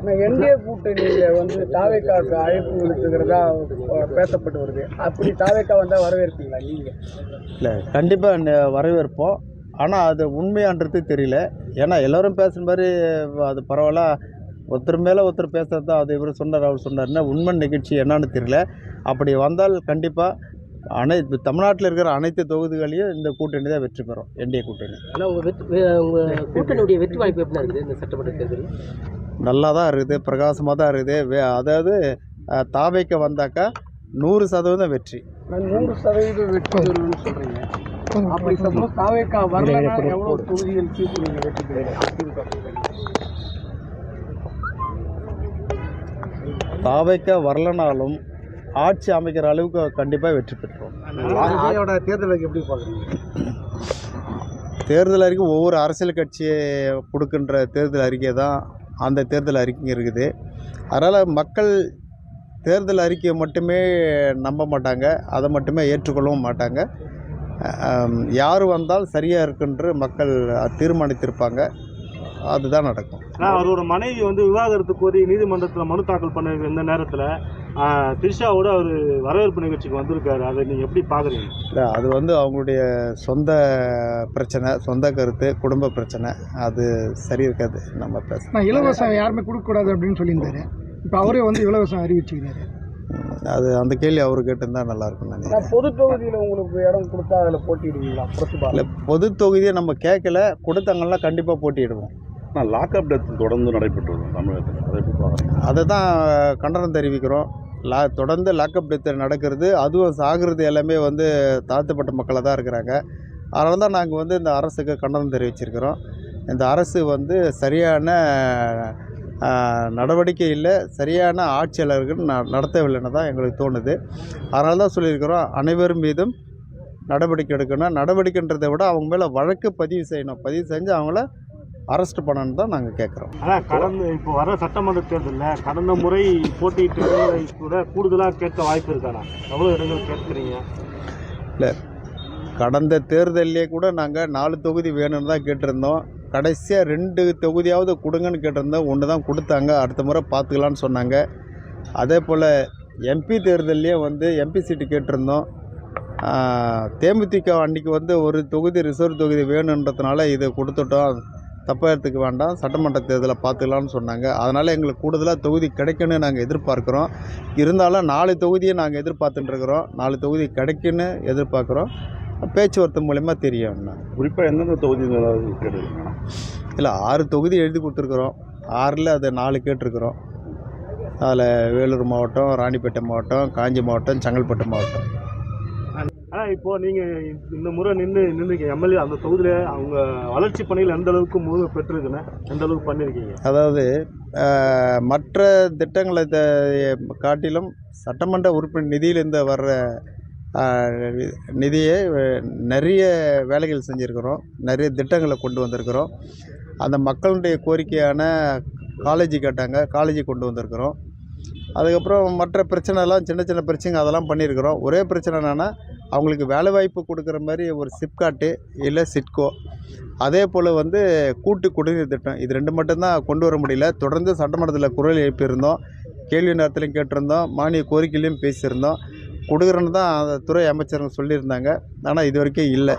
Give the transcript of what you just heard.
ஆனால் என்டிஏ கூட்டணியில் வந்து தாவேக்காவுக்கு அழைப்பு விடுத்துக்கிறதா பேசப்பட்டு வருது. அப்படி தாவேக்கா வந்தால் வரவேற்பீங்களா நீங்கள்? இல்லை, கண்டிப்பாக வரவேற்போம். ஆனால் அது உண்மையான்றது தெரியல. ஏன்னா எல்லோரும் பேசுகிற மாதிரி அது பரவாயில்ல, ஒருத்தர் மேலே ஒருத்தர் பேசுகிறது தான். அது இவர் சொன்னார் அவர் சொன்னார்னா உண்மை நிகழ்ச்சி என்னன்னு தெரியல. அப்படி வந்தால் கண்டிப்பாக தமிழ்நாட்டில் இருக்கிற அனைத்து தொகுதிகளையும் இந்த கூட்டணி தான் வெற்றி பெறும், என்டிஏ கூட்டணி. ஆனால் உங்கள் கூட்டணியுடைய வெற்றி வாய்ப்பு எப்படி இருக்குது இந்த சட்டமன்ற தேர்தலில்? நல்லா தான் இருக்குது, பிரகாசமாக தான் இருக்குது. அதாவது தாவேக்கா வந்தாக்கா 100% வெற்றி. 100% வெற்றி பெறும்னு சொல்கிறீங்க. அப்படி சப்போஸ் தாவேக்கா வரலன்னா எவ்வளோ தொகுதிகள் சீட்டு நீங்கள் வெற்றி பெறுவீங்க? தாவேக்கா வரலனாலும் ஆட்சி அமைக்கிற அளவுக்கு கண்டிப்பாக வெற்றி பெற்றோம். தேர்தலுக்கு எப்படி பார்க்குறீங்க? தேர்தல் அறிக்கை ஒவ்வொரு அரசியல் கட்சியை கொடுக்கின்ற தேர்தல் அறிக்கை தான் அந்த தேர்தல் அறிக்கை இருக்குது. அதனால் மக்கள் தேர்தல் அறிக்கையை மட்டுமே நம்ப மாட்டாங்க, அதை மட்டுமே ஏற்றுக்கொள்ளவும் மாட்டாங்க. யார் வந்தால் சரியாக இருக்குன்று மக்கள் தீர்மானித்திருப்பாங்க, அதுதான் நடக்கும். அவரோட மனைவி வந்து விவாகரத்து கோரி நீதிமன்றத்தில் மனு தாக்கல் பண்ண இந்த நேரத்தில் திரிஷாவோட அவர் வரவேற்பு நிகழ்ச்சிக்கு வந்திருக்காரு. அதை நீங்கள் எப்படி பார்க்குறீங்க? இல்லை, அது வந்து அவங்களுடைய சொந்த பிரச்சனை, சொந்த கருத்து, குடும்ப பிரச்சனை. அது சரி இருக்காது நம்ம பேச. இலவசம் யாருமே கொடுக்கக்கூடாது அப்படின்னு சொல்லியிருந்தாரு. இப்போ அவரே வந்து இலவசம் அறிவிச்சுக்கிறாரு. அது அந்த கேள்வி அவர் கேட்டிருந்தா நல்லா இருக்கும். நான் பொது தொகுதியில் உங்களுக்கு இடம் கொடுத்தா அதில் போட்டிடுவீங்களா? இல்லை, பொது தொகுதியை நம்ம கேட்கல, கொடுத்தாங்கன்னா கண்டிப்பாக போட்டியிடுவோம். ஆனால் லாக்அப் டெத் தொடர்ந்து நடைபெற்று வரும் தமிழகத்தில். அதை தான் கண்டனம் தெரிவிக்கிறோம். தொடர்ந்து லாக்அப் டெத் நடக்கிறது, அதுவும் சாகிறது எல்லாமே வந்து தாழ்த்தப்பட்ட மக்களாக தான் இருக்கிறாங்க. அதனால தான் நாங்கள் வந்து இந்த அரசுக்கு கண்டனம் தெரிவிச்சிருக்கிறோம். இந்த அரசு வந்து சரியான நடவடிக்கை இல்லை, சரியான ஆட்சியாளர்கள் நடத்தவில்லைன்னு தான் எங்களுக்கு தோணுது. அதனால தான் சொல்லியிருக்கிறோம், அனைவரும் மீதும் நடவடிக்கை எடுக்கணும். நடவடிக்கைன்றதை விட அவங்க மேலே வழக்கு பதிவு செய்யணும். பதிவு செஞ்சு அவங்கள அரெஸ்ட் பண்ணணுன்னு தான் நாங்கள் கேட்குறோம். ஆனால் இப்போ வர சட்டமன்ற தேர்தலில் கடந்த முறை போட்டியிட்டு கூட கூடுதலாக கேட்க வாய்ப்பு இருக்காண்ணா? எவ்வளோ இடங்கள் கேட்குறீங்க? இல்லை, கடந்த தேர்தலிலே கூட நாங்கள் 4 தொகுதி வேணும்னு தான் கேட்டிருந்தோம். கடைசியாக 2 தொகுதியாவது கொடுங்கன்னு கேட்டிருந்தோம். ஒன்று தான் கொடுத்தாங்க. அடுத்த முறை பார்த்துக்கலான்னு சொன்னாங்க. அதே போல் எம்பி தேர்தல்லையே வந்து எம்பி சீட்டு கேட்டிருந்தோம். தேமுதிக அன்றைக்கி வந்து ஒரு தொகுதி ரிசர்வ் தொகுதி வேணுன்றதுனால இதை கொடுத்துட்டோம், தப்பாக எடுத்துக்க வேண்டாம், சட்டமன்ற தேர்தலை பார்த்துக்கலான்னு சொன்னாங்க. அதனால் எங்களுக்கு கூடுதலாக தொகுதி கிடைக்குன்னு நாங்கள் எதிர்பார்க்குறோம். இருந்தாலும் 4 தொகுதியை நாங்கள் எதிர்பார்த்துட்டுருக்குறோம். 4 தொகுதி கிடைக்குன்னு எதிர்பார்க்குறோம். பேச்சுவார்த்தை மூலமா தெரியும். குறிப்பாக எந்தெந்த தொகுதி கேட்டுருக்கீங்க? இல்லை, 6 தொகுதி எழுதி கொடுத்துருக்குறோம். 6ல் அதை 4 கேட்டிருக்கிறோம். அதில் வேலூர் மாவட்டம், ராணிப்பேட்டை மாவட்டம், காஞ்சி மாவட்டம், செங்கல்பட்டு மாவட்டம். ஆனால் இப்போது நீங்கள் இந்த முறை நின்று எம்எல்ஏ அந்த தொகுதியில் அவங்க வளர்ச்சி பணிகள் எந்த அளவுக்கு முழு பெற்றிருக்குன்னு எந்த அளவுக்கு பண்ணியிருக்கீங்க? அதாவது மற்ற திட்டங்களை காட்டிலும் சட்டமன்ற உறுப்பினர் நிதியிலேருந்து வர்ற நிதியை நிறைய வேலைகள் செஞ்சுருக்கிறோம், நிறைய திட்டங்களை கொண்டு வந்திருக்கிறோம். அந்த மக்களுடைய கோரிக்கையான காலேஜ் கேட்டாங்க, காலேஜ் கொண்டு வந்திருக்கிறோம். அதுக்கப்புறம் மற்ற பிரச்சனைலாம் சின்ன சின்ன பிரச்சனை அதெல்லாம் பண்ணியிருக்கிறோம். ஒரே பிரச்சனை என்னென்னா, அவங்களுக்கு வேலைவாய்ப்பு கொடுக்குற மாதிரி ஒரு சிப்காட்டு இல்லை சிட்கோ, அதே போல் வந்து கூட்டு குடிநீர் திட்டம், இது 2 மட்டும்தான் கொண்டு வர முடியல. தொடர்ந்து சட்டமன்றத்தில் குரல் எழுப்பியிருந்தோம், கேள்வி நேரத்துலையும் கேட்டிருந்தோம், மானிய கோரிக்கையிலையும் பேசியிருந்தோம். கொடுக்குறேன்னு தான் அந்த துறை அமைச்சருங்க சொல்லியிருந்தாங்க. ஆனால் இது வரைக்கும் இல்லை.